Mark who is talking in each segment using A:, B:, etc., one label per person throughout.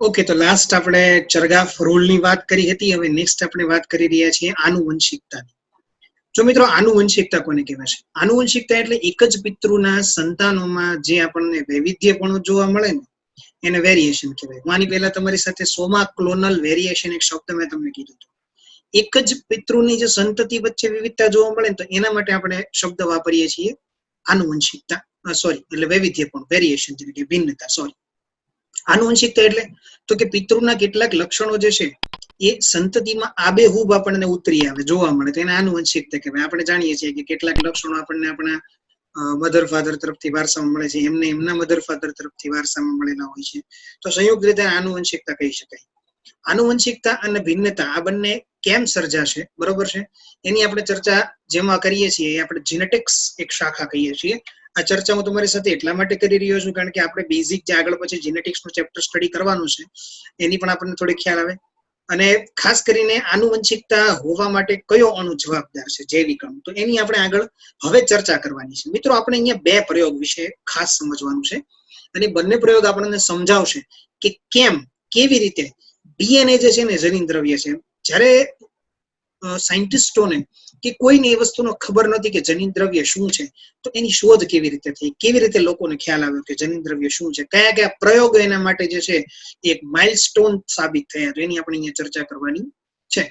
A: Okay, તો last આપણે ચરગાફ રૂલની વાત કરી હતી. હવે નેક્સ્ટ આપણે વાત કરી રહ્યા છીએ આનુવંશિકતાની. જો મિત્રો, આનુવંશિકતા કોને કહેવાય છે? આનુવંશિકતા એટલે એક જ પિતૃના સંતાનોમાં જે આપણને વૈવિધ્યપણું જોવા મળે ને એને વેરિએશન કહેવાય. હું આની પહેલા તમારી સાથે સોમાક્લોનલ વેરિએશન એક શબ્દ મેં તમને કીધું હતું. એક જ પિતૃની જે સંતતિ વચ્ચે વિવિધતા જોવા મળે ને તો એના માટે આપણે શબ્દ વાપરીએ છીએ આનુવંશિકતા, સોરી, એટલે વૈવિધ્યપણું, વેરિએશન, જેને કે ભિન્નતા. સોરી, આનુવંશિકતા એટલે તો કે પિતૃના કેટલાક લક્ષણો જે છે એ સંતતિમાં આબેહૂબ આપણને ઉતરી આવે, જોવા મળે, તો એને આનુવંશિકતા કહેવાય. આપણે જાણીએ છીએ કે કેટલાક લક્ષણો આપણને આપણા મધર ફાધર તરફથી વારસામાં મળે છે, એમને એમના મધર ફાધર તરફથી વારસામાં મળેલા હોય છે, તો સંયુક્ત રીતે આનુવંશિકતા કહી શકાય. આનુવંશિકતા અને ભિન્નતા આ બંને કેમ સર્જાશે, બરોબર છે, એની આપણે ચર્ચા જેમાં કરીએ છીએ એ આપણે જીનેટિક્સ એક શાખા કહીએ છીએ. આ ચર્ચા હું તમારી સાથે એટલા માટે કરી રહ્યો છું કારણ કે આપણે બેઝિક જે આગળ પછી જીનેટિક્સનું ચેપ્ટર સ્ટડી કરવાનું છે એની પણ આપણને થોડી ખ્યાલ આવે. અને ખાસ કરીને આનુવંશિકતા હોવા માટે કયો અણુ જવાબદાર છે, જૈવિક અણુ, તો એની આપણે આગળ હવે ચર્ચા કરવાની છે. મિત્રો, આપણે અહીંયા બે પ્રયોગ વિશે ખાસ સમજવાનું છે અને બંને પ્રયોગ આપણને સમજાવશે કે કેવી રીતે ડીએનએ જે છે ને જનીન દ્રવ્ય છે. જ્યારે સાયન્ટિસ્ટોને કે કોઈને એ વસ્તુનો ખબર નથી કે જનીન દ્રવ્ય શું છે, તો એની શોધ કેવી રીતે થઈ, કેવી રીતે લોકોને ખ્યાલ આવ્યો કે જનીન દ્રવ્ય શું છે, કયા કયા પ્રયોગો એના માટે જે છે એક માઇલસ્ટોન સાબિત થયા, તો એની આપણે અહીંયા ચર્ચા કરવાની છે.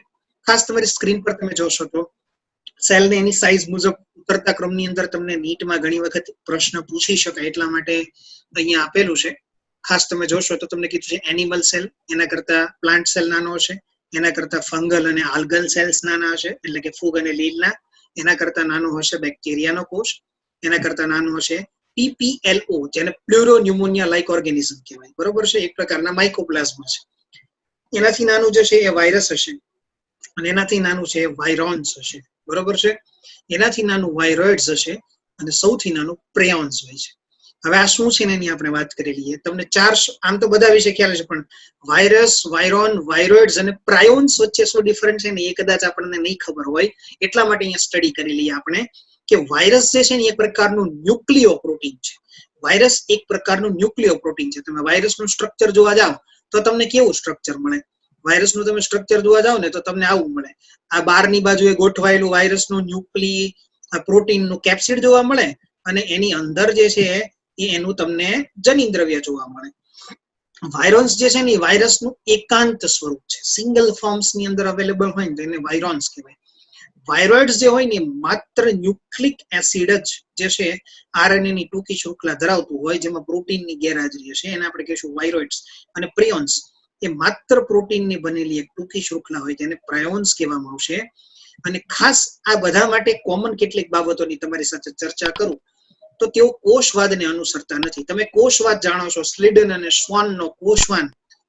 A: ખાસ તમારી સ્ક્રીન પર તમે જોશો તો સેલને એની સાઇઝ મુજબ ઉતરતા ક્રમની અંદર તમને નીટમાં ઘણી વખત પ્રશ્ન પૂછી શકાય એટલા માટે અહીંયા આપેલું છે. ખાસ તમે જોશો તો તમને કીધું છે એનિમલ સેલ એના કરતા પ્લાન્ટ સેલ નાનો હશે, એના કરતા ફંગલ અને આલ્ગલ સેલ્સ નાના હશે, એટલે કે ફૂગ અને લીલના. એના કરતા નાનો હશે બેક્ટેરિયાનો કોષ, એના કરતા નાનો હશે પીપીએલઓ, જેને પ્લુરોન્યુમોનિયા લાઇક ઓર્ગેનિઝમ કહેવાય, બરોબર છે, એક પ્રકારના માઇકોપ્લાઝમા છે. એનાથી નાનું જે છે એ વાયરસ હશે અને એનાથી નાનું છે વાયરોન્સ હશે, બરોબર છે, એનાથી નાનું વાયરોઇડ્સ હશે અને સૌથી નાનું પ્રેયોન્સ હોય છે. હવે આ શું છે ને એની આપણે વાત કરી લઈએ. તમને ચાર, આમ તો બધા વિશે ખ્યાલ છે, પણ વાયરસ, વાયરોન, વાયરોઇડ્સ અને પ્રાયોન્સ વચ્ચે શું ડિફરન્સ છે ને એ કદાચ આપણને નહીં ખબર હોય, એટલા માટે અહીંયા સ્ટડી કરી લઈએ આપણે કે વાયરસ જે છે ને એક પ્રકારનું ન્યુક્લિયો પ્રોટીન છે. વાયરસ એક પ્રકારનું ન્યુક્લિયો પ્રોટીન છે. તમે વાયરસનું સ્ટ્રક્ચર જોવા જાઓ તો તમને કેવું સ્ટ્રક્ચર મળે? વાયરસનું તમે સ્ટ્રક્ચર જોવા જાઓ ને તો તમને આવું મળે. આ બહારની બાજુએ ગોઠવાયેલું વાયરસનું ન્યુક્લી પ્રોટીનનું કેપ્સિડ જોવા મળે અને એની અંદર જે છે એનું તમને જનીન દ્રવ્ય જોવા મળે. વાયરોન્સ જે છે ને એ વાયરસનું એકાંત સ્વરૂપ છે, સિંગલ ફોર્મ્સ ની અંદર અવેલેબલ હોય ને તો એને વાયરોન્સ કહેવાય. વાયરોઇડ્સ જે હોય ને માત્ર ન્યુક્લિક એસિડ જ જે છે આરએનએ ની ટૂંકી શૃંખલા ધરાવતું હોય, જેમાં પ્રોટીનની ગેરહાજરી હશે, એને આપણે કહીશું વાયરોઇડ્સ. અને પ્રિયોન્સ એ માત્ર પ્રોટીનની બનેલી એક ટૂંકી શૃંખલા હોય, તેને પ્રાયોન્સ કહેવામાં આવશે. અને ખાસ આ બધા માટે કોમન કેટલીક બાબતોની તમારી સાથે ચર્ચા કરું તો તેઓ કોષવાદને અનુસરતા નથી. તમે કોષવાદ જાણો છો, સ્લીડન અને શ્વાનનો કોષવાદ,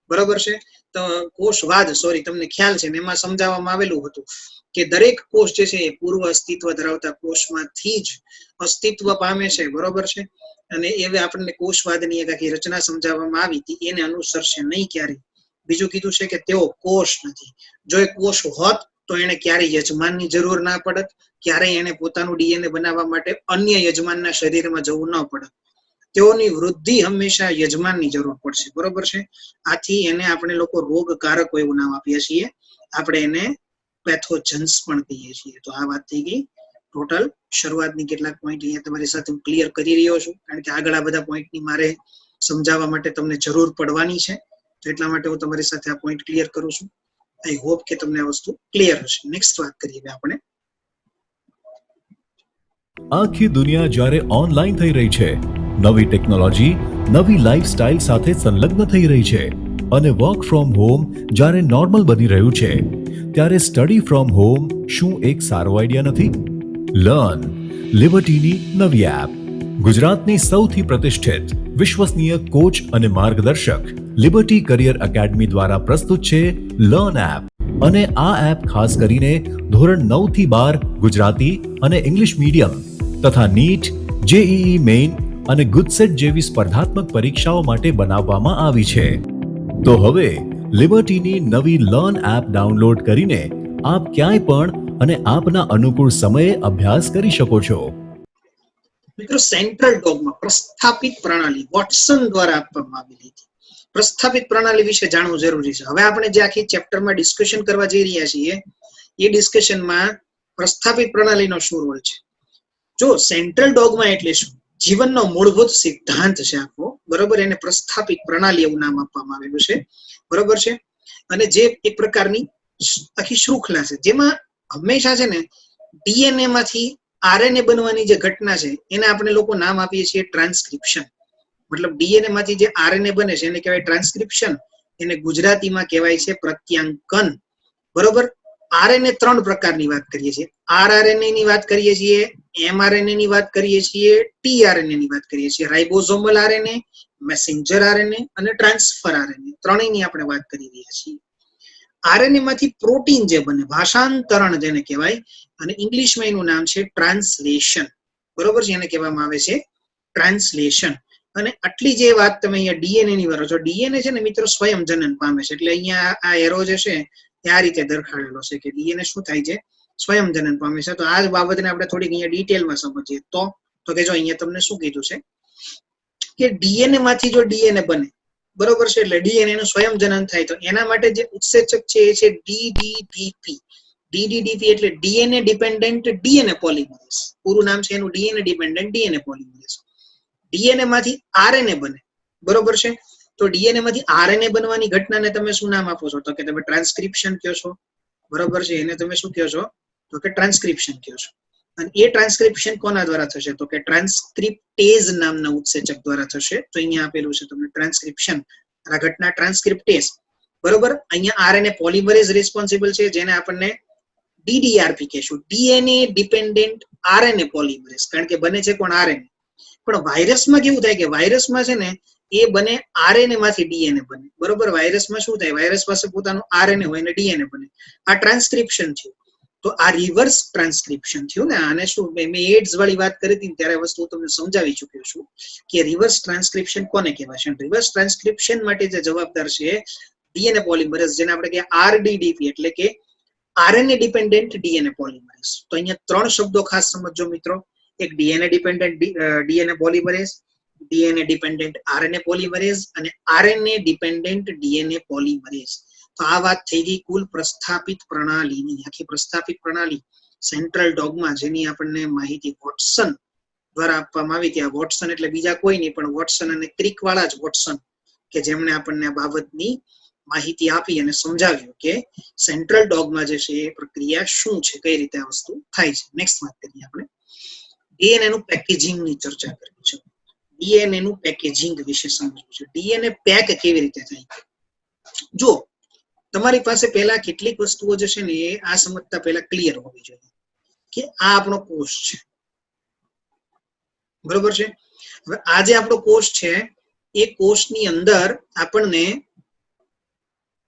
A: બરોબર છે, તો કોષવાદ, સોરી, તમને ખ્યાલ છે ને એમાં સમજાવવામાં આવેલું હતું કે દરેક કોષ જે છે એ પૂર્વ અસ્તિત્વ ધરાવતા કોષમાંથી જ અસ્તિત્વ પામે છે, બરોબર છે, અને એ આપણને કોષવાદની એક આખી રચના સમજાવવામાં આવી હતી, એને અનુસરશે નહીં ક્યારેય. બીજું કીધું છે કે તેઓ કોષ નથી. જો એ કોષ હોત તો એને ક્યારેય યજમાનની જરૂર ના પડત, ક્યારેય એને પોતાનું ડીએનએ બનાવવા માટે અન્ય યજમાનના શરીરમાં જવું ન પડત. તેઓની વૃદ્ધિ હંમેશા યજમાનની જરૂર પડશે, બરોબર છે. આથી એને આપણે લોકો રોગકારક એવું નામ આપીએ છીએ, આપણે એને પેથોજન્સ પણ કહીએ છીએ. તો આ વાત થઈ ગઈ ટોટલ શરૂઆતની કેટલાક પોઈન્ટ અહીંયા તમારી સાથે હું ક્લિયર કરી રહ્યો છું, કારણ કે આગળ આ બધા પોઈન્ટની મારે સમજાવવા માટે તમને જરૂર પડવાની છે, તો એટલા માટે હું તમારી સાથે આ પોઈન્ટ ક્લિયર કરું છું. આઈ હોપ કે તમને આ વસ્તુ ક્લિયર હશે. નેક્સ્ટ વાત કરીએ આપણે.
B: આખી દુનિયા જ્યારે ઓનલાઈન થઈ રહી છે, નવી ટેકનોલોજી નવી લાઈફસ્ટાઈલ સાથે સંલગ્ન થઈ રહી છે અને વર્ક ફ્રોમ હોમ જ્યારે નોર્મલ બની રહ્યું છે, ત્યારે સ્ટડી ફ્રોમ હોમ શું એક સારો આઈડિયા નથી? લર્ન, લિબર્ટીની નવી એપ. ગુજરાતની સૌથી પ્રતિષ્ઠિત, વિશ્વસનીય કોચ અને માર્ગદર્શક લિબર્ટી કરિયર એકેડમી દ્વારા પ્રસ્તુત છે લર્ન એપ. અને આ એપ ખાસ કરીને ધોરણ 9 થી 12 ગુજરાતી અને ઇંગ્લિશ મીડિયમ તથા નીટ, જેઈઈ મેઇન અને ગુજસેટ જેવી સ્પર્ધાત્મક પરીક્ષાઓ માટે બનાવવામાં આવી છે. તો હવે લિબર્ટીની નવી લર્ન એપ ડાઉનલોડ કરીને આપ ક્યાંય પણ અને આપના અનુકૂળ સમયે અભ્યાસ કરી શકો છો.
A: મિત્રો, સેન્ટ્રલ ડોગમાં પ્રસ્થાપિત પ્રણાલી વોટસન દ્વારા આપવામાં આવેલી હતી. પ્રસ્થાપિત પ્રણાલી વિશે જાણવું જરૂરી છે. હવે આપણે જે આખી ચેપ્ટરમાં ડિસ્કશન કરવા જઈ રહ્યા છીએ એ ડિસ્કશનમાં પ્રસ્થાપિત પ્રણાલીનો શું રોલ છે. જો સેન્ટ્રલ ડોગમા એટલે શું, જીવનનો મૂળભૂત સિદ્ધાંત છે આખો, બરોબર, એને પ્રસ્થાપિત પ્રણાલી એવું નામ આપવામાં આવેલું છે, બરોબર છે. અને જે એક પ્રકારની આખી શૃંખલા છે જેમાં હંમેશા છે ને ડીએનએ માંથી આરએનએ બનવાની જે ઘટના છે એને આપણે લોકો નામ આપીએ છીએ ટ્રાન્સક્રિપ્શન. મતલબ ડીએનએ માંથી જે આરએનએ બને છે એને કહેવાય ટ્રાન્સક્રિપ્શન, એને ગુજરાતીમાં કહેવાય છે પ્રત્યાંકન, બરોબર. આરએનએ 3 પ્રકારની વાત કરીએ છીએ. આરઆરએનએ ની વાત કરીએ છીએ, એમઆરએનએ ની વાત કરીએ છીએ, ટીઆરએનએ ની વાત કરીએ છીએ. રાઇબોઝોમલ આરએનએ, મેસેન્જર આરએનએ અને ટ્રાન્સફર આરએનએ, ત્રણેયની આપણે વાત કરી રહ્યા છીએ. આરએનએ માંથી પ્રોટીન જે બને, ભાષાંતરણ જેને કહેવાય, અને ઇંગ્લિશમાં એનું નામ છે ટ્રાન્સલેશન, બરોબર છે, એને કહેવામાં આવે છે ટ્રાન્સલેશન. અને આટલી જે વાત તમે અહીંયા ડીએનએ ની કરો છો, ડીએનએ છે ને મિત્રો સ્વયં જનન પામે છે. એટલે અહીંયા આ એરો જે છે એ આ રીતે દર્શાવેલો છે કે ડીએનએ શું થાય છે, સ્વયં જનન પામે છે. તો આ જ બાબતને આપણે થોડીક અહીંયા ડિટેલમાં સમજીએ તો કે જો અહીંયા તમને શું કીધું છે કે ડીએનએ માંથી જો ડીએનએ બને, બરોબર છે, એટલે ડીએનએ નું સ્વયં જનન થાય તો એના માટે જે ઉત્સેચક છે એ છે ડીડીડીપી. ડીડીડીપી એટલે ડીએનએ ડિપેન્ડન્ટ ડીએનએ પોલિમરેઝ, પૂરું નામ છે એનું DNA dependent DNA polymerase. DNA માંથી આરએનએ બને, બરોબર છે. તો ડીએનએ માંથી આરએનએ બનવાની ઘટનાને તમે શું નામ આપો છો, તો કે તમે ટ્રાન્સક્રિપ્શન કહો છો, બરોબર છે. એને તમે શું કહો છો, તો કે ટ્રાન્સક્રિપ્શન કહો છો. અને એ ટ્રાન્સક્રિપ્શન કોના દ્વારા થશે, તો કે ટ્રાન્સક્રિપ્ટેઝ નામના ઉત્સેચક દ્વારા થશે. તો અહીંયા આપેલું છે તમને ટ્રાન્સક્રિપ્શન, આ ઘટના ટ્રાન્સક્રિપ્ટેઝ, બરોબર. અહીંયા આરએનએ પોલિમરેઝ રિસ્પોન્સિબલ છે, જેને આપણને ડીડીઆરપી કહેશું, ડીએનએ ડિપેન્ડન્ટ આરએનએ પોલિમરેઝ, કારણ કે બને છે કોણ, આરએનએ. પણ વાયરસમાં કેવું થાય કે વાયરસમાં છે ને એ બને આરએનએ માંથી ડીએનએ બને, બરોબર. વાયરસમાં શું થાય, વાયરસ પાસે પોતાનું આરએનએ હોય અને ડીએનએ બને. આ ટ્રાન્સક્રિપ્શન થયું. તો આ રિવર્સ ટ્રાન્સક્રિપ્શન થયું ને. આને શું, મેં એડ્સ વાળી વાત કરી હતી ત્યારે વસ્તુ તમને સમજાવી ચૂક્યો છું કે રિવર્સ ટ્રાન્સક્રિપ્શન કોને કહેવાય. રિવર્સ ટ્રાન્સક્રિપ્શન માટે જે જવાબદાર છે ડીએનએ પોલિમરેઝ, જેને આપણે કહીએ આરડીડીપી, એટલે કે આરએનએ ડિપેન્ડન્ટ ડીએનએ પોલિમરેઝ. તો અહીંયા 3 શબ્દો ખાસ સમજજો મિત્રો. એક DNA dependent DNA polymerase, DNA dependent RNA polymerase અને આરએનએ ડિપેન્ડન્ટ ડીએનએ પોલિમરેઝ. તો આ વાત થઈ ગઈ કુલ પ્રસ્થાપિત પ્રણાલીની. આખી પ્રસ્થાપિત પ્રણાલી સેન્ટ્રલ ડોગમા, જેની આપણને માહિતી વોટસન દ્વારા આપવામાં આવી હતી. આ વોટસન એટલે બીજા કોઈ નહીં પણ વોટસન અને ક્રિક વાળા જ વોટસન, કે જેમણે આપણને આ બાબતની માહિતી આપી અને સમજાવ્યું કે સેન્ટ્રલ ડોગમા જે છે એ પ્રક્રિયા શું છે, કઈ રીતે આ વસ્તુ થાય છે. નેક્સ્ટ વાત કરીએ આપણે ડીએનએ નું પેકેજિંગ ની ચર્ચા કરવી છે. ડીએનએ નું પેકેજિંગ વિશે સમજવું છે. ડીએનએ પેક કેવી રીતે થાય. જો તમારી પાસે પહેલા કેટલીક વસ્તુઓ જે છે ને એ આ સમજતા પહેલા ક્લિયર હોવી જોઈએ કે આ આપણો કોષ છે, બરોબર છે. હવે આ જે આપણો કોષ છે એ કોષની અંદર આપણને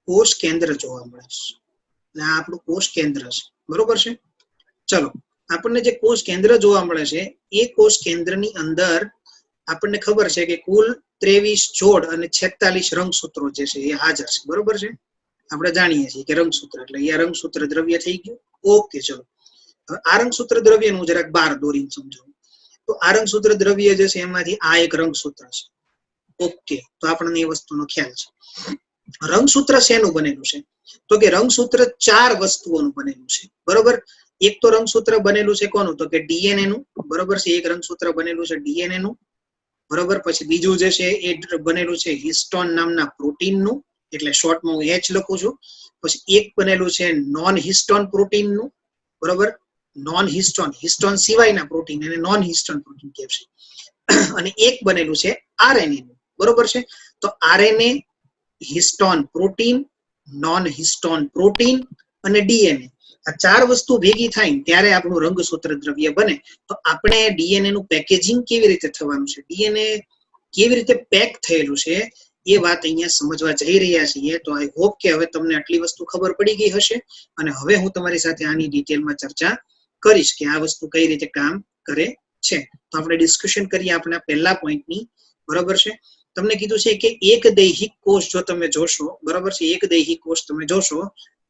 A: કોષ કેન્દ્ર જોવા મળે છે. આ આપણું કોષ કેન્દ્ર છે, બરોબર છે. ચલો, આપણને જે કોષ કેન્દ્ર જોવા મળે છે એ કોષ કેન્દ્રની અંદર આપણને ખબર છે કે કુલ 23 જોડ અને 46 રંગસૂત્રો જે છે એ હાજર છે, બરોબર છે. આપણે જાણીએ છીએ કે રંગસૂત્ર એટલે અહીંયા રંગસૂત્ર દ્રવ્ય થઈ ગયું. ઓકે, ચલો હવે આ રંગસૂત્ર દ્રવ્યનું જરાક બાર દોરીને સમજાવું. તો આ રંગસૂત્ર દ્રવ્ય જે છે એમાંથી આ એક રંગસૂત્ર છે. ઓકે, તો આપણને એ વસ્તુનો ખ્યાલ છે. રંગસૂત્ર શેનું બનેલું છે, તો કે રંગસૂત્ર 4 વસ્તુઓનું બનેલું છે, બરોબર. એક તો રંગસૂત્ર બનેલું છે કોનું, તો કે ડીએનએ નું, બરોબર છે. એક રંગસૂત્ર બનેલું છે ડીએનએ નું, બરોબર. પછી બીજું જે છે એ બનેલું છે હિસ્ટોન નામના પ્રોટીન નું, એટલે શોર્ટમાં હું H લખું છું. પછી એક બનેલું છે નોન હિસ્ટોન પ્રોટીન નું, બરોબર. નોન હિસ્ટોન, હિસ્ટોન સિવાયના પ્રોટીન એને નોન હિસ્ટોન પ્રોટીન કહે છે. અને એક બનેલું છે આરએનએ નું, બરોબર છે. તો RNA, histone protein, non histone protein અને ડીએનએ, આ 4 વસ્તુ ભેગી થાય ત્યારે આપણું રંગસૂત્ર દ્રવ્ય બને. તો આપણે ડીએનએ નું પેકેજિંગ કેવી રીતે થવાનું છે, ડીએનએ કેવી રીતે પેક થયેલું છે એ વાત અહીંયા સમજવા જઈ રહ્યા છીએ. તો આઈ હોપ કે હવે તમને આટલી વસ્તુ ખબર પડી ગઈ હશે અને હવે હું તમારી સાથે આની ડિટેલમાં ચર્ચા કરીશ કે આ વસ્તુ કઈ રીતે કામ કરે છે. તો આપણે ડિસ્કશન કરીએ આપણા પહેલા પોઈન્ટની, બરોબર છે. તમને કીધું છે કે એક દૈહિક કોષ જો તમે જોશો, બરોબર છે, એક દૈહિક કોષ તમે જોશો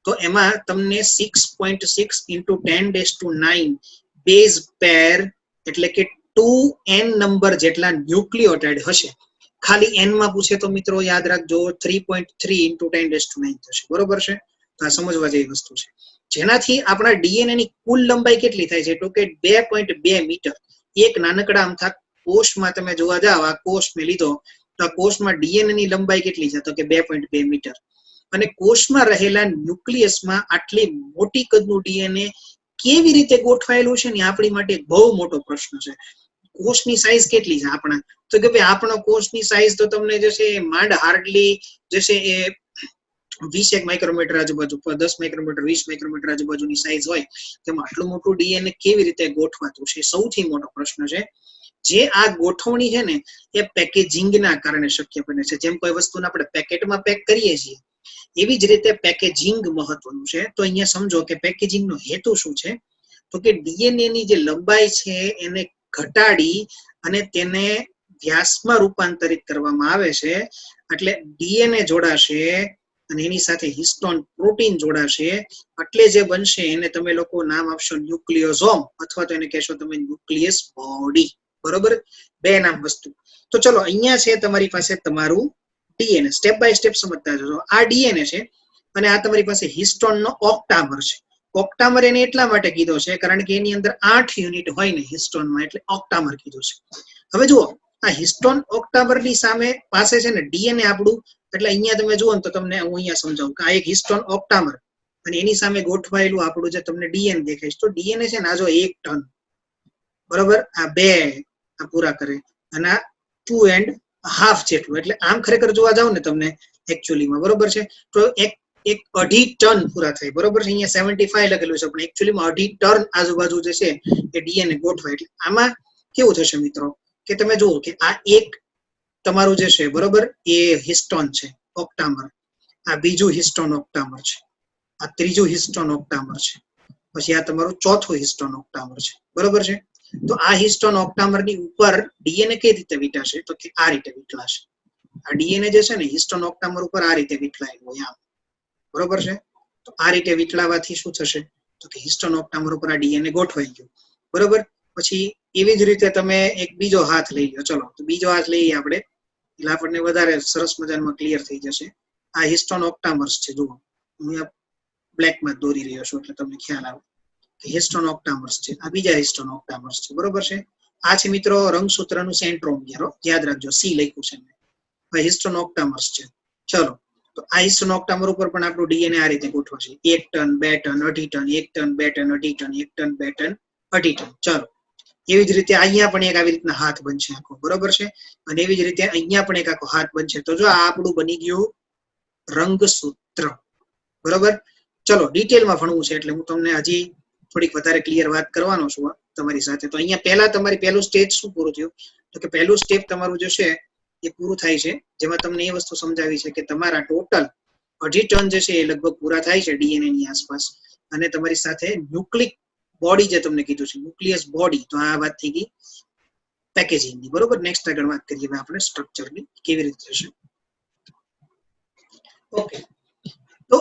A: તો એમાં તમને 6.6 × 10⁹ બેઝ પેર એટલે કે 2n નંબર જેટલા ન્યુક્લિયોટાઇડ હશે. ખાલી n માં પૂછે તો મિત્રો યાદ રાખજો 3.3 × 10⁹ થશે, બરોબર છે? તો આ સમજવા જેવી વસ્તુ છે. જેનાથી આપણા ડીએનએ ની કુલ લંબાઈ કેટલી થાય છે? તો કે 2.2 મીટર. એક નાનકડા અમથા કોષમાં તમે જોવા જાવ, આ કોષ મેં લીધો તો આ કોષમાં ડીએનએ ની લંબાઈ કેટલી છે? તો કે 2.2 મીટર. અને કોષમાં રહેલા ન્યુક્લિયસમાં આટલી મોટી કદનું ડીએનએ કેવી રીતે ગોઠવાયેલું છે ને આપણી માટે બહુ મોટો પ્રશ્ન છે. કોષની સાઈઝ કેટલી છે આપણા? તો કે ભાઈ આપણો કોષની સાઈઝ તો તમને જે છે માંડ હાર્ડલી જે છે એ 20 માઇક્રોમીટર આજુબાજુ, 10 માઇક્રોમીટર, 20 માઇક્રોમીટર આજુબાજુની સાઈઝ હોય, તેમાં આટલું મોટું ડીએનએ કેવી રીતે ગોઠવાતું છે? સૌથી મોટો પ્રશ્ન છે. જે આ ગોઠવણી છે ને એ પેકેજિંગના કારણે શક્ય બને છે. જેમ કોઈ વસ્તુને આપણે પેકેટમાં પેક કરીએ છીએ, એવી જ રીતે પેકેજિંગ મહત્વનું છે. તો અહીંયા સમજો કે પેકેજિંગનો હેતુ શું છે? તો કે ડીએનએ ની જે લંબાઈ છે એને ઘટાડી અને તેને વ્યાસમાં રૂપાંતરિત કરવામાં આવે છે. એટલે ડીએનએ જોડાશે અને એની સાથે હિસ્ટોન પ્રોટીન જોડાશે, એટલે જે બનશે એને તમે લોકો નામ આપશો ન્યુક્લિયોઝોમ, અથવા તો એને કહેશો તમે ન્યુક્લિયસ બોડી, બરોબર? બે નામ વસ્તુ. તો ચલો અહીંયા છે તમારી પાસે તમારું ડીએનએ. સ્ટેપ બાય સ્ટેપ સમજતા જજો. આ ડીએનએ છે અને આ તમારી પાસે હિસ્ટોનનો ઓક્ટામર છે. ઓક્ટામર એને એટલા માટે કીધો છે કારણ કે એની અંદર 8 યુનિટ હોય ને હિસ્ટોનમાં, એટલે ઓક્ટામર કીધું છે. હવે જુઓ, આ હિસ્ટોન ઓક્ટામરની સામે પાસે છે ને ડીએનએ આપણું, એટલે અહીંયા તમે જુઓ ને તો તમને હું અહીંયા સમજાવું કે આ એક હિસ્ટોન ઓક્ટામર અને એની સામે ગોઠવાયેલું આપણું જે તમને ડીએનએ દેખાય છે, તો ડીએનએ છે ને આ જો 1 ટન, બરોબર? આ 2 આ પૂરા કરે અને આ 2.5 જેટલું, એટલે આમ ખરેખર જોવા જાવ ને તમને એકચ્યુઅલીમાં, બરોબર છે? તો એક 2.5 ટન પૂરા થાય, બરોબર છે? અહીંયા 75 લખેલું છે પણ એકચ્યુઅલીમાં 2.5 ટન આજુબાજુ જે છે એ ડીએનએ ગોઠવાય. એટલે આમાં કેવું થશે મિત્રો કે તમે જુઓ કે આ એક તમારું જે છે, બરોબર, એ હિસ્ટોન છે ઓક્ટામર, આ બીજું હિસ્ટોન ઓક્ટામર છે, આ ત્રીજું હિસ્ટોન ઓક્ટામર છે, પછી આ તમારું ચોથું હિસ્ટોન ઓક્ટામર છે, બરોબર છે? તો આ હિસ્ટોન ઓક્ટામરની ઉપર ડીએનએ કઈ રીતે વીંટાશે? તો કે આ રીતે વીંટલાશે. આ ડીએનએ જે છે ને હિસ્ટોન ઓક્ટામર ઉપર આ રીતે વીંટલાયેલું હોય આમ, બરોબર છે? તો આ રીતે વીંટલાવાથી શું થશે? તો કે હિસ્ટોન ઓક્ટામર ઉપર આ ડીએનએ ગોઠવાઈ ગયું, બરોબર? પછી એવી જ રીતે તમે એક બીજો હાથ લઈ લો. ચલો તો બીજો હાથ લઈએ આપણે, એટલે આપણને વધારે સરસ મજામાં ક્લિયર થઈ જશે. આ હિસ્ટોન ઓક્ટામર્સ છે, જુઓ હું બ્લેકમાં દોરી રહ્યો છું એટલે તમને ખ્યાલ આવે કે હિસ્ટોન ઓક્ટામર્સ છે. આ બીજા હિસ્ટોન ઓક્ટામર્સ છે, બરોબર છે? આ છે મિત્રો રંગસૂત્રનું સેન્ટ્રોમિયર, યાદ રાખજો, સી લખ્યું છે મેં. આ હિસ્ટોન ઓક્ટામર્સ છે. ચલો તો આ હિસ્ટોન ઓક્ટામર ઉપર પણ આપણું ડીએનએ આ રીતે ગોઠવાશે. 1 ton, 2 ton, 2.5 ton, 1 ton, 2 ton, 2.5 ton, 1 ton, 2 ton, 2.5 ton. ચલો એવી જ રીતે અહીંયા પણ એક આવી રીતના હાથ બનશે આખો, બરોબર છે? અને એવી જ રીતે અહીંયા પણ એક આખો હાથ બનશે. તો જો આ આપણું બની ગયું રંગસૂત્ર, બરોબર? ચલો ડિટેલમાં ભણવું છે એટલે હું તમને હજી થોડીક વધારે ક્લિયર વાત કરવાનો છું તમારી સાથે. તો અહીંયા પહેલા તમારી પહેલું સ્ટેજ શું પૂરું થયું? તો કે પહેલું સ્ટેપ તમારું જે છે એ પૂરું થાય છે, જેમાં તમને એ વસ્તુ સમજાવી છે કે તમારા ટોટલ 2.5 ટન જે છે એ લગભગ પૂરા થાય છે ડીએનએ ની આસપાસ. અને તમારી સાથે ન્યુક્લિક બોડી જે તમને કીધું છે, ન્યુક્લિયસ બોડી, તો આ વાત થઈ ગઈ પેકેજિંગની, બરોબર? નેક્સ્ટ આગળ વાત કરીએ આપણે સ્ટ્રક્ચરની કેવી રીતે થશે. ઓકે, તો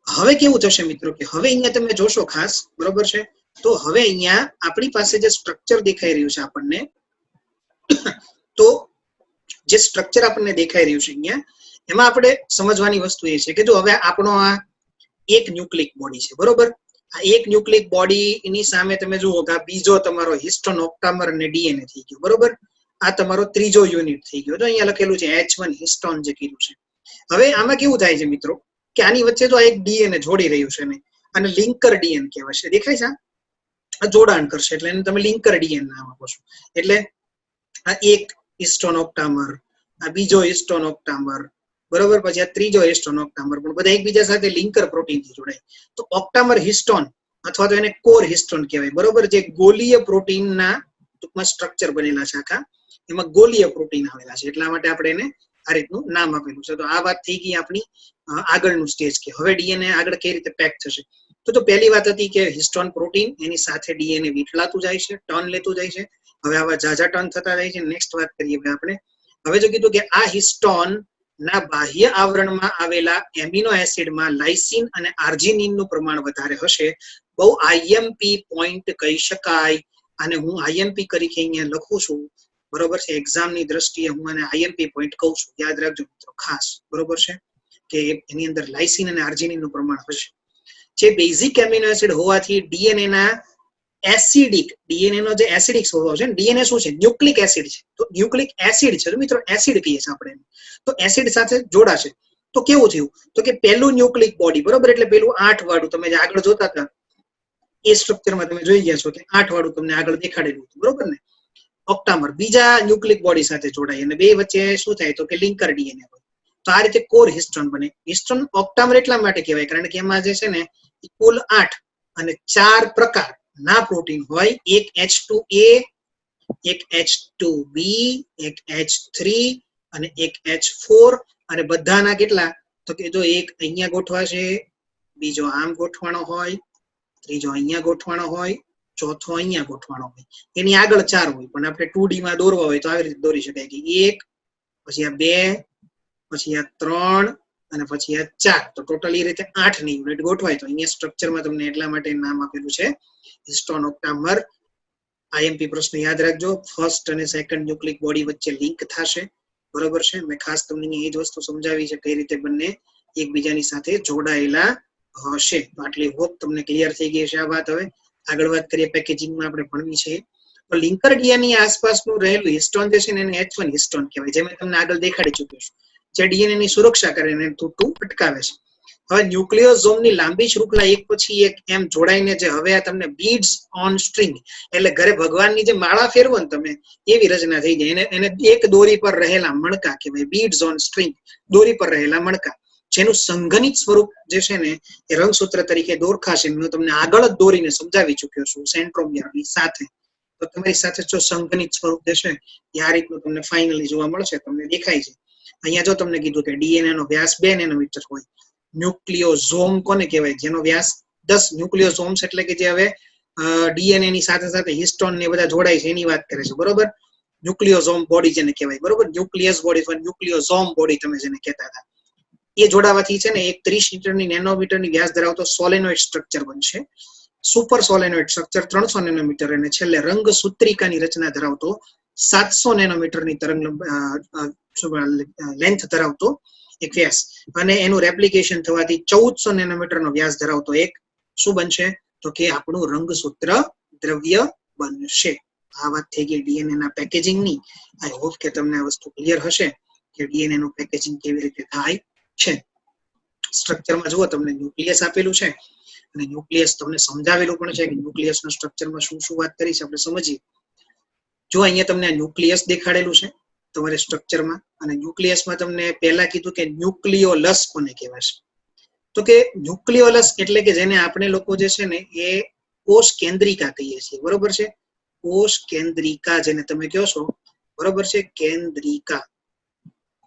A: હવે કેવું થશે મિત્રો કે હવે અહીંયા તમે જોશો ખાસ, બરોબર છે? તો હવે અહીંયા આપણી પાસે જે સ્ટ્રક્ચર દેખાઈ રહ્યું છે આપણને, તો જે સ્ટ્રક્ચર આપણને દેખાઈ રહ્યું છે અહીંયા, એમાં આપણે સમજવાની વસ્તુ એ છે કે જો હવે આપણો આ એક ન્યુક્લિક બોડી છે, બરોબર? આ એક ન્યુક્લિક બોડી ની સામે તમે જુઓ કે આ બીજો તમારો હિસ્ટોન ઓક્ટામર અને ડીએનએ થઈ ગયો, બરોબર? આ તમારો ત્રીજો યુનિટ થઈ ગયો. તો અહીંયા લખેલું છે H1 હિસ્ટોન જે કીધું છે. હવે આમાં કેવું થાય છે મિત્રો કે આની વચ્ચે તો આ એક ડીએનએ જોડી રહ્યું છે ને, અને લિંકર ડીએનએ કહેવાય છે, દેખાય છે? આ જોડાણ કરશે એટલે એને તમે લિંકર ડીએનએ નામ આપો છો. એટલે આ એક હિસ્ટોન ઓક્ટામર, આ બીજો હિસ્ટોન ઓક્ટામર, બરોબર? પછી આ ત્રીજો હિસ્ટોન ઓક્ટામર, પણ બધા એકબીજા સાથે લિંકર પ્રોટીનથી જોડાય. તો ઓક્ટામર હિસ્ટોન અથવા તો એને કોર હિસ્ટોન કહેવાય, બરોબર? જે ગોલીય પ્રોટીનના ટૂંકમાં સ્ટ્રક્ચર બનેલા છે આખા, એમાં ગોલીય પ્રોટીન આવેલા છે, એટલા માટે આપણે એને આ રીતનું નામ આપેલું છે. તો આ વાત થઈ ગઈ આપણી આગળનું સ્ટેજ કે હવે ડીએનએ આગળ કઈ રીતે પેક થશે. તો પહેલી વાત હતી કે હિસ્ટોન પ્રોટીન એની સાથે ડીએનએ વીંટળાતું જાય છે, ટર્ન લેતું જાય છે. હવે આવા ઝાઝા ટર્ન થતા જાય છે. નેક્સ્ટ વાત કરીએ આપણે. હવે જો કીધું કે આ હિસ્ટોન ના બાહ્ય આવરણમાં આવેલા એમિનો એસિડમાં લાઇસિન અને આર્જિનિનનું પ્રમાણ વધારે હશે. બહુ આઈએમપી પોઈન્ટ કહી શકાય, અને હું આઈએમપી તરીકે અહીંયા લખું છું, બરોબર છે. એક્ઝામની દ્રષ્ટિએ હું આને આઈએમપી પોઈન્ટ કહું છું, યાદ રાખજો મિત્રો ખાસ, બરોબર છે, કે એની અંદર લાઇસિન અને આર્જિનિન નું પ્રમાણ હશે. જે બેઝિક એમિનો એસિડ હોવાથી ડીએનએ ના એસિડિક, ડીએનએ નો જે એસિડિક સ્વભાવ છે, ડીએનએ શું છે, ન્યુક્લિક એસિડ છે, તો ન્યુક્લિક એસિડ છે મિત્રો, એસિડ કહીએ છીએ આપણે, તો એસિડ સાથે જોડાશે. તો કેવું થયું, તો કે પહેલું ન્યુક્લિક બોડી, બરોબર, એટલે પેલું 8 વાળું તમે જે આગળ જોતા હતા એ સ્ટ્રક્ચરમાં તમે જોઈ ગયા છો કે 8 વાળું તમને આગળ દેખાડેલું હતું, બરોબર ને. ઓક્ટામર બીજા ન્યુક્લિક બોડી સાથે જોડાય અને બે વચ્ચે શું થાય, તો કે લિંકર ડીએનએ હોય. તો આ રીતે કોર હિસ્ટોન બને. હિસ્ટોન ઓક્ટામર એટલા માટે કહેવાય કારણ કે એમાં જે છે ને કુલ 8 અને 4 પ્રકાર ના પ્રોટીન હોય, એક H2A, એક H2B, એક H3 અને એક H4, અને બધાના કેટલા, તો કે જો એક અહીંયા ગોઠવાશે, બીજો આમ ગોઠવાનો હોય, ત્રીજો અહીંયા ગોઠવાનો હોય, ચોથો અહીંયા ગોઠવાનો હોય, એની આગળ 4 હોય, પણ આપણે 2D માં દોરવા હોય તો આવી રીતે દોરી શકાય કે 1, પછી આ 2, પછી આ 3 અને પછી આ 4, તો ટોટલ એ રીતે 8 ની યુનિટ ગોઠવાય. તો અહીંયા સ્ટ્રક્ચરમાં તમને એટલા માટે નામ આપેલું છે હિસ્ટોન ઓક્ટામર. આઈએમપી પ્રશ્ન યાદ રાખજો, ફર્સ્ટ અને સેકન્ડ ન્યુક્લિક બોડી વચ્ચે લિંક થશે, બરોબર છે. મેં ખાસ તમને એ જ વસ્તુ સમજાવી છે કઈ રીતે બંને એકબીજાની સાથે જોડાયેલા હશે. તો આટલી હોપ તમને ક્લિયર થઈ ગઈ છે આ વાત. હવે આગળ વાત કરીએ, પેકેજિંગમાં આપણે ભણવી છે. તો લિંકર ડીએનએ આસપાસનું રહેલું હિસ્ટોન જે છે ને એને H1 હિસ્ટોન કહેવાય, જે મેં તમને આગળ દેખાડી ચૂક્યો છું, જે ડીએનએ ની સુરક્ષા કરે અને તૂટવું અટકાવે છે. હવે ન્યુક્લિયોઝોમની લાંબી શૃંખલા એક પછી એક એમ જોડાઈને જે હવે આ તમને બીડ્સ ઓન સ્ટ્રિંગ, એટલે ઘરે ભગવાનની જે માળા ફેરવો ને તમે એવી રચના થઈ જાય. એને એક દોરી પર રહેલા મણકા કહેવાય, બીડ્સ ઓન સ્ટ્રિંગ, દોરી પર રહેલા મણકા, જેનું સંઘનિત સ્વરૂપ જે છે ને એ રંગસૂત્ર તરીકે દોરખાશે. હું તમને આગળ જ દોરીને સમજાવી ચુક્યો છું સેન્ટ્રોમિયરની સાથે. તો તમારી સાથે જો સંઘનિત સ્વરૂપ જે છે એ આ રીતનું તમને ફાઇનલી જોવા મળશે, તમને દેખાય છે. અહીંયા જો તમને કીધું કે ડીએનએ નો વ્યાસ 2 નેનોમીટર હોય. ન્યુક્લિયોઝોમ કોને કહેવાય, જેનો વ્યાસ 10, ન્યુક્લિયોઝોમ્સ એટલે કે જે હવે ડીએનએ ની સાથે સાથે હિસ્ટોન ને બધા જોડાય છે એની વાત કરે છે, બરોબર. ન્યુક્લિયોઝોમ બોડી જેને કહેવાય, બરોબર, ન્યુક્લિયસ બોડી અથવા ન્યુક્લિયોઝોમ બોડી તમે જેને કહેતા હતા, એ જોડાવાથી છે ને એક 30 નેનોમીટરની વ્યાસ ધરાવતો સોલેનોઇડ સ્ટ્રક્ચર બનશે. સુપર સોલેનોઇડ સ્ટ્રક્ચર 300 નેનોમીટર, અને છેલ્લે રંગસૂત્રિકાની રચના ધરાવતો 700 નેનોમીટરની લેન્થ ધરાવતો એક વ્યાસ, અને એનું રેપ્લિકેશન થવાથી 1400 નેનોમીટરનો વ્યાસ ધરાવતો એક શું બનશે, તો કે આપણું રંગસૂત્ર દ્રવ્ય બનશે. આ વાત થઈ ગઈ ડીએનએ ના પેકેજિંગ ની. આઈ હોપ કે તમને આ વસ્તુ ક્લિયર હશે કે ડીએનએ નું પેકેજિંગ કેવી રીતે થાય છે. સ્ટ્રક્ચરમાં જુઓ તમને ન્યુક્લિયસ આપેલું છે અને ન્યુક્લિયસ તમને સમજાવેલું પણ છે કે ન્યુક્લિયસના સ્ટ્રક્ચરમાં શું શું વાત કરી છે આપણે સમજીએ. જો અહીંયા તમને આ ન્યુક્લિયસ દેખાડેલું છે તમારે સ્ટ્રક્ચરમાં, અને ન્યુક્લિયસમાં તમને પહેલા કીધું કે ન્યુક્લિયોલસ કોને કહેવાય છે, તો કે ન્યુક્લિયોલસ એટલે કે જેને આપણે લોકો જે છે ને એ કોષ કેન્દ્રિકા કહીએ છીએ, બરોબર છે. કોષ કેન્દ્રિકા જેને તમે કહો છો, બરોબર છે, કેન્દ્રિકા,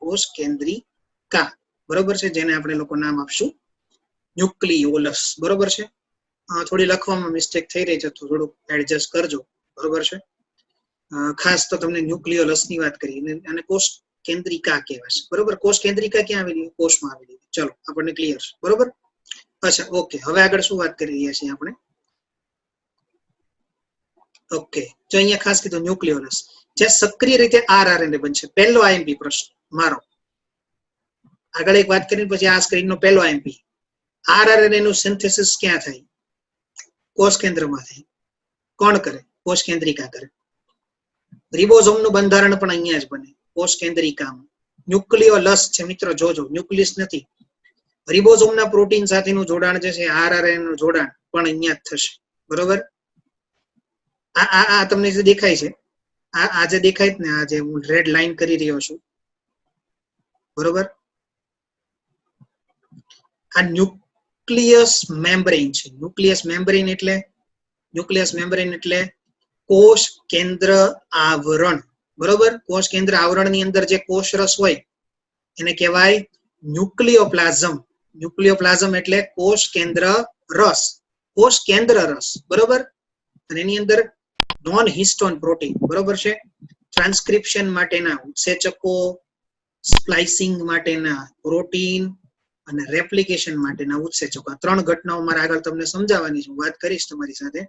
A: કોષ કેન્દ્રિકા, બરોબર છે, જેને આપણે લોકો નામ આપશું ન્યુક્લિયોલસ, બરોબર છે. થોડી લખવામાં મિસ્ટેક થઈ રહી છે તો થોડુંક એડજસ્ટ કરજો, બરોબર છે. ખાસ તો તમને ન્યુક્લિયોલસ ની વાત કરી, અને કોષ કેન્દ્રિકા કહેવાય છે, બરોબર. કોષ કેન્દ્રિકા ક્યાં આવેલી, કોષમાં આવેલી. ચલો આપણને ક્લિયર છે, બરોબર. અચ્છા, ઓકે. હવે આગળ શું વાત કરી રહ્યા છીએ આપણે, ઓકે. જો અહીંયા ખાસ કીધું ન્યુક્લિયોલસ, જે સક્રિય રીતે આરઆરએનએ બનશે. પહેલો આઈએમપી પ્રશ્ન મારો, આગળ એક વાત કરીને પછી આ સ્ક્રીનનો પહેલો આઈએમપી. આરઆરએનએ નું સિન્થેસિસ ક્યાં થાય, કોષ કેન્દ્રમાં થાય. કોણ કરે, કોષ કેન્દ્રિકા કરે. રિબોઝોમ નું બંધારણ પણ અહીંયા જ બને, કોષ કેન્દ્રિકામાં. ન્યુક્લિયોલસ છે મિત્રો, જોજો ન્યુક્લિયસ નથી. રિબોઝોમના પ્રોટીન સાથેનું જોડાણ જે છે આરઆરએનએ નું જોડાણ પણ અહીંયા જ થશે, બરોબર. આ તમને જે દેખાય છે, આ જે દેખાય ને, આ જે હું રેડ લાઈન કરી રહ્યો છું, બરોબર, આ ન્યુક્લિયસ મેમ્બ્રેન છે. ન્યુક્લિયસ મેમ્બ્રેન એટલે કોષ કેન્દ્ર આવરણ, બરોબર. કોષ કેન્દ્ર આવરણ ની અંદર જે કોષરસ હોય એને કહેવાય ન્યુક્લિયોપ્લાઝમ. ન્યુક્લિયોપ્લાઝમ એટલે કોષ કેન્દ્ર રસ, કોષ કેન્દ્ર રસ, બરોબર. અને એની અંદર નોન હિસ્ટોન પ્રોટીન, બરોબર છે, ટ્રાન્સક્રિપ્શન માટેના ઉત્સેચકો, સ્પ્લાઇસિંગ માટેના પ્રોટીન અને રેપ્લિકેશન માટેના ઉત્સેચકો. આ 3 ઘટનાઓ મારે આગળ તમને સમજાવવાની છે, વાત કરીશ તમારી સાથે.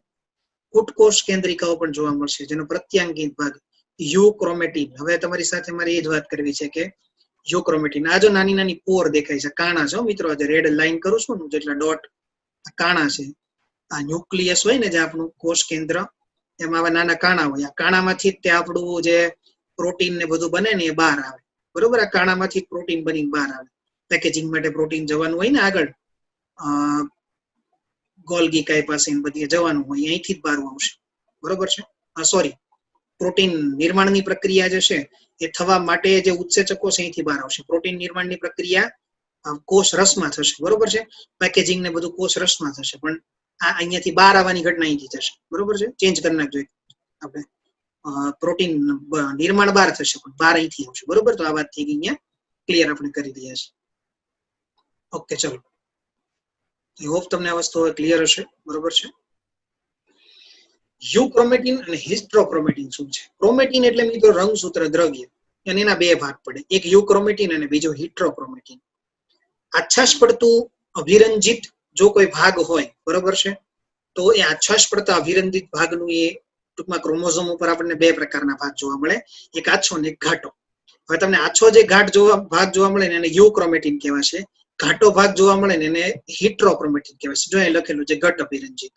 A: કુટકોષ કેન્દ્રિકાઓ પણ જોવા મળશે, જેનો પ્રત્યાંગિત ભાગ યુક્રોમેટિન. હવે તમારી સાથે મારે એ જ વાત કરવી છે કે યુક્રોમેટિન, આ જો નાની નાની પોર દેખાય છે, કાણા છે મિત્રો, આજે રેડ લાઈન કરું છું ને, જેટલા ડોટ કાણા છે, આ ન્યુક્લિયસ હોય ને જે આપણું કોષ કેન્દ્ર, એમાં આવા નાના કાણા હોય. આ કાણામાંથી તે આપણું જે પ્રોટીન ને બધું બને ને એ બહાર આવે, બરોબર. આ કાણામાંથી પ્રોટીન બનીને બહાર આવે. પેકેજિંગ માટે પ્રોટીન જવાનું હોય ને આગળ, ગોલ્ગી કાય પાસે બધી જવાનું હોય, અહીંથી જ બહાર આવશે, બરોબર છે. સોરી, પ્રોટીન નિર્માણની પ્રક્રિયા જે છે એ થવા માટે જે ઉત્સેચકો છે અહીંથી બહાર આવશે. પ્રોટીન નિર્માણની પ્રક્રિયા કોષ રસમાં થશે, બરોબર છે. પેકેજિંગ ને બધું કોષ રસમાં થશે, પણ આ અહીંયાથી બહાર આવવાની ઘટના અહીંથી થશે, બરોબર છે. ચેન્જ કરી નાખજો આપણે, પ્રોટીન નિર્માણ બહાર થશે પણ બહાર અહીંથી આવશે, બરોબર. તો આ વાત થઈ ગઈ, અહીંયા ક્લિયર આપણે કરી દઈએ છીએ. ઓકે, ચલો, આઈ હોપ તમને આ વસ્તુ ક્લિયર હશે, બરોબર છે. યુક્રોમેટિન અને હિસ્ટ્રોક્રોમેટિન શું છે? ક્રોમેટિન એટલે મિત્રો રંગસૂત્ર દ્રવ્ય, અને એના બે ભાગ પડે, એક યુક્રોમેટિન અને બીજો હિસ્ટ્રોક્રોમેટિન. આચ્છાશ પડતું અભિરંજિત જો કોઈ ભાગ હોય, બરોબર છે, તો એ આચ્છાશ પડતા અભિરંજિત ભાગનું એ ટૂંકમાં ક્રોમોઝોમ ઉપર આપણને બે પ્રકારના ભાગ જોવા મળે, એક આછો અને એક ઘાટો. હવે તમને આછો જે ભાગ જોવા મળે ને એને યુક્રોમેટિન કહેવાશે, ઘાટો ભાગ જોવા મળે ને એને હિસ્ટ્રોક્રોમેટિન કહેવાશે. જો અહીં લખેલું છે ઘટ અભિરંજિત,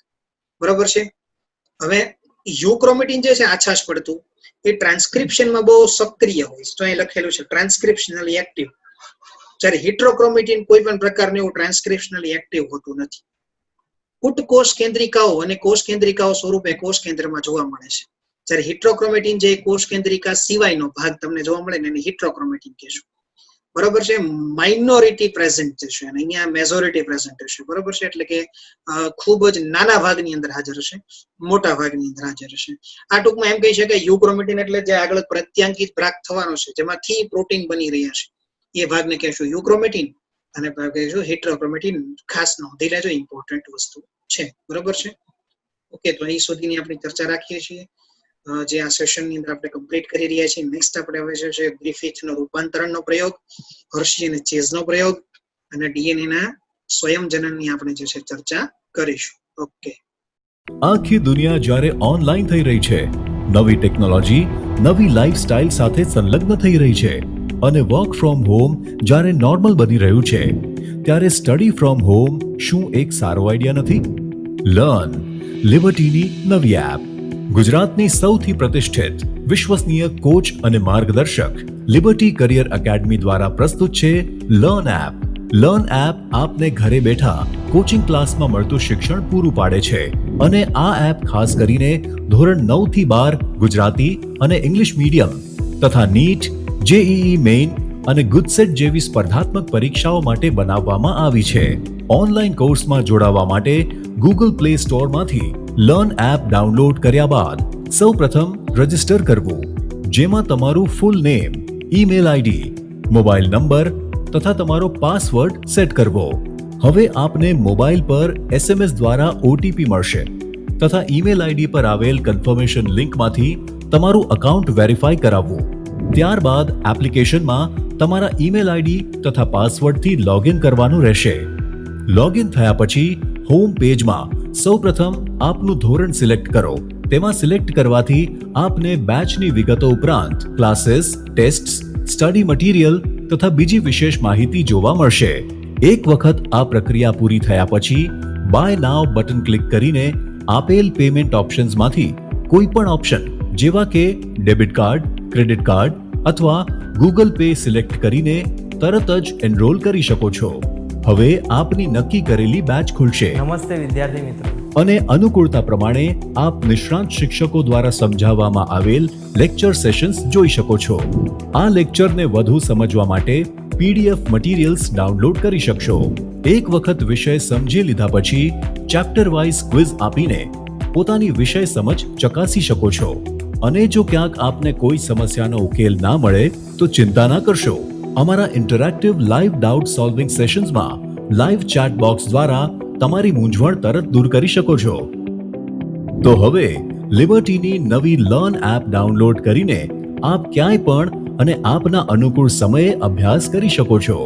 A: બરોબર છે. હવે યુક્રોમેટિન જે છે આછાશ પડતું, એ ટ્રાન્સક્રિપ્શનમાં બહુ સક્રિય હોય છે. જો અહીં લખેલું છે ટ્રાન્સક્રિપ્શનલી એક્ટિવ, જ્યારે હિસ્ટ્રોક્રોમેટિન કોઈ પણ પ્રકારનું એવું ટ્રાન્સક્રિપ્શનલી એક્ટિવ હોતું નથી. કુટ કોષ કેન્દ્રિકાઓ અને કોષ કેન્દ્રિકાઓ સ્વરૂપે કોષ કેન્દ્રમાં જોવા મળે છે, જ્યારે હિસ્ટ્રોક્રોમેટિન જે કોષ કેન્દ્રિકા સિવાયનો ભાગ તમને જોવા મળે ને એને હિસ્ટ્રોક્રોમેટિન કહેશું, બરોબર છે. માઇનોરિટી પ્રેઝન્ટ છે અને અહીંયા મેજોરિટી પ્રેઝન્ટ હશે, બરોબર છે. એટલે કે ખૂબ જ નાના ભાગની અંદર હાજર હશે, મોટા ભાગની અંદર હાજર હશે. આ ટૂંકમાં એમ કહી શકાય યુક્રોમેટિન એટલે જે આગળ પ્રત્યાંકિત ભાગ થવાનો છે, જેમાંથી પ્રોટીન બની રહ્યા છે, એ ભાગને કહેશું યુક્રોમેટિન, અને કહીશું હિસ્ટ્રોક્રોમેટિન. ખાસ નોંધી લેજો, ઇમ્પોર્ટન્ટ વસ્તુ છે, બરોબર છે. ઓકે, તો અહીં સુધીની આપણી ચર્ચા રાખીએ છીએ, જે આ સેશનની અંદર આપણે કમ્પ્લીટ કરી રહ્યા છીએ. નેક્સ્ટ આપણે હવે છે ગ્રિફિથનો રૂપાંતરણનો પ્રયોગ, હર્શી અને ચેઝનો પ્રયોગ અને ડીએનએ ના સ્વયંજનનની આપણે જે છે ચર્ચા કરીશું. ઓકે,
B: આખી દુનિયા જ્યારે ઓનલાઈન થઈ રહી છે, નવી ટેકનોલોજી નવી લાઈફસ્ટાઈલ સાથે સંલગ્ન થઈ રહી છે અને વર્ક ફ્રોમ હોમ જ્યારે નોર્મલ બની રહ્યું છે, ત્યારે સ્ટડી ફ્રોમ હોમ શું એક સારો આઈડિયા નથી? લર્ન લિબર્ટીની નવી એપ, ગુજરાતની સૌથી પ્રતિષ્ઠિત વિશ્વસનીય કોચ અને માર્ગદર્શક લિબર્ટી કરિયર એકેડમી દ્વારા પ્રસ્તુત છે લર્ન એપ. લર્ન એપ આપને ઘરે બેઠા કોચિંગ ક્લાસમાં મળતું શિક્ષણ પૂરું પાડે છે અને આ એપ ખાસ કરીને ધોરણ 9 થી 12 ગુજરાતી અને ઇંગ્લિશ મીડિયમ તથા નીટ, જેઈઈ મેઇન અને ગુજસેટ જેવી સ્પર્ધાત્મક પરીક્ષાઓ માટે બનાવવામાં આવી છે. ઓનલાઈન કોર્સમાં જોડાવા માટે ગૂગલ પ્લે સ્ટોરમાંથી લર્ન એપ ડાઉનલોડ કર્યા બાદ સૌપ્રથમ રજીસ્ટર કરવું, જેમાં તમારું full name, email ID, mobile number તથા તમારો પાસવર્ડ સેટ કરવો. હવે આપને મોબાઈલ પર એસએમએસ દ્વારા ઓટીપી મળશે તથા ઈમેલ આઈડી પર આવેલ કન્ફર્મેશન લિંકમાંથી તમારું અકાઉન્ટ વેરીફાઈ કરાવવું. ત્યારબાદ એપ્લિકેશનમાં તમારા ઈમેલ આઈડી તથા પાસવર્ડથી લોગિન કરવાનું રહેશે. લોગિન થયા પછી હોમ પેજમાં સૌપ્રથમ આપનું ધોરણ સિલેક્ટ કરો. તેમાં સિલેક્ટ કરવાથી આપને બેચની વિગતો ઉપરાંત ક્લાસીસ, ટેસ્ટ્સ, સ્ટડી મટીરિયલ તથા બીજી વિશેષ માહિતી જોવા મળશે. એક વખત આ પ્રક્રિયા પૂરી થયા પછી બાય નાવ બટન ક્લિક કરીને આપેલ પેમેન્ટ ઓપ્શન્સમાંથી કોઈ પણ ઓપ્શન જેવા કે ડેબિટ કાર્ડ, ક્રેડિટ કાર્ડ અથવા ગૂગલ પે સિલેક્ટ કરીને તરત જ એનરોલ કરી શકો છો. હવે આપની નક્કી કરેલી બેચ ખુલશે.
C: નમસ્તે વિદ્યાર્થી મિત્રો.
B: અને અનુકૂળતા પ્રમાણે આપ નિષ્ણાંત શિક્ષકો દ્વારા સમજાવવામાં આવેલ લેક્ચર સેશન્સ જોઈ શકો છો. આ લેક્ચરને વધુ સમજવા માટે પીડીએફ મટીરિયલ્સ ડાઉનલોડ કરી શકશો. એક વખત વિષય સમજી લીધા પછી ચેપ્ટર વાઇઝ ક્વિઝ આપીને પોતાની વિષય સમજ ચકાસી શકો છો. અને જો ક્યાંક આપને કોઈ સમસ્યાનો ઉકેલ ના મળે તો ચિંતા ના કરશો. અમારા ઇન્ટરેક્ટિવ લાઈવ ડાઉટ સોલ્વિંગ સેશન્સમાં લાઈવ ચેટ બોક્સ દ્વારા તમારી મૂંઝવણ તરત દૂર કરી શકો છો. તો હવે લિબર્ટીની નવી લર્ન એપ ડાઉનલોડ કરીને આપ ક્યાંય પણ અને આપના અનુકૂળ સમયે અભ્યાસ કરી શકો છો.